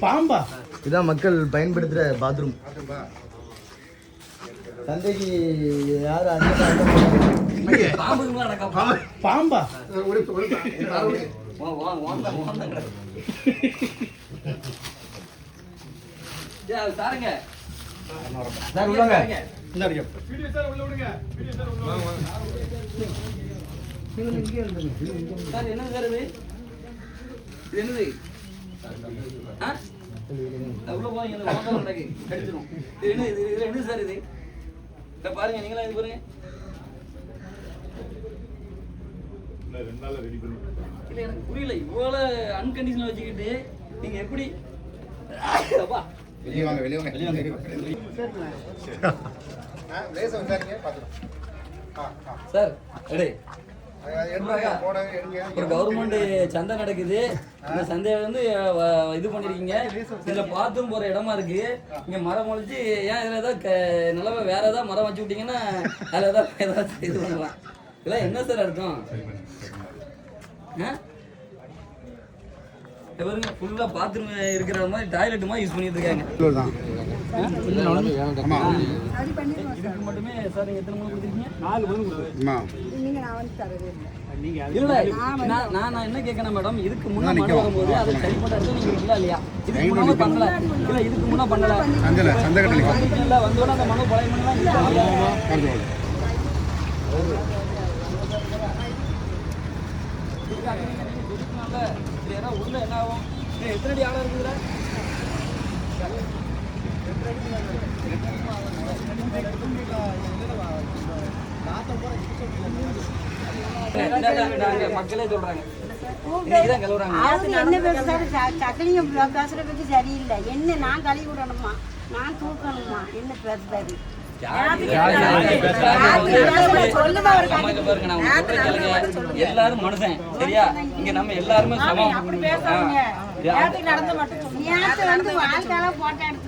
பாம்பா இதான் மக்கள் பயன்படுத்துற பாத்ரூம். தந்தைக்கு யாரு பாம்பா சாருங்க சார் உள்ளங்க. சார் என்னது சார் இது? இது என்னது? உள்ள போய் கடிச்சிடும். இது என்ன? இது என்ன சார் இது? பாருங்க, நீங்களா இது பாருங்க. இல்ல எனக்கு புரியல, இவ்வளவு அன்கண்டிஷனல் வச்சுக்கிட்டு நீங்க எப்படி? வெளியே வாங்க, வெளியே வாங்க, வெளியே வாங்க. சார் ஒரு கவர்மெண்ட் சந்தை நடக்குது. இந்த சந்தையை வந்து இது பண்ணிருக்கீங்க. இதுல பாத்ரூம் போற இடமா இருக்கு. இங்க மரம் முளைச்சு ஏன் இதுல ஏதாவது நிலவை வேற ஏதாவது மரம் வச்சு விட்டீங்கன்னா அதுல ஏதாவது இது பண்ணலாம். இதெல்லாம் என்ன சார் அர்த்தம்? இவருங்க ஃபுல்லா பாத்ரூம் இருக்கிற மாதிரி டாய்லெட் மாதிரி யூஸ் பண்ணிட்டு இருக்காங்க. இதுக்கு மட்டுமே சார் நீங்க எத்தனை மணி கொடுத்துருக்கீங்க? 4 மணி நான் என்ன கேட்கணும் மேடம், இதுக்கு முன்னாடி மனு வரும்போது அதை சரிப்பட்ட நீங்க இல்ல இல்லையா? இதுக்கு முன்னாடி பண்ணல இல்ல, இதுக்கு முன்னாடி பண்ணல வந்தோட அந்த மனு பழைய மனு உள்ள என்ன ஆகும்? எத்தனை அடி ஆழம் இருக்குதுல? மக்களே சொல்றாங்க சரியில்லை. என்ன நான் கழுவி விடணுமா, நான் தூக்கணுமா, என்ன பேசுறது? எல்லாரும் மனுஷன் சரியா? இங்க நம்ம எல்லாருமே சமம். நடந்து மட்டும் வாழ்க்கையெல்லாம் போட்டோ எடுத்து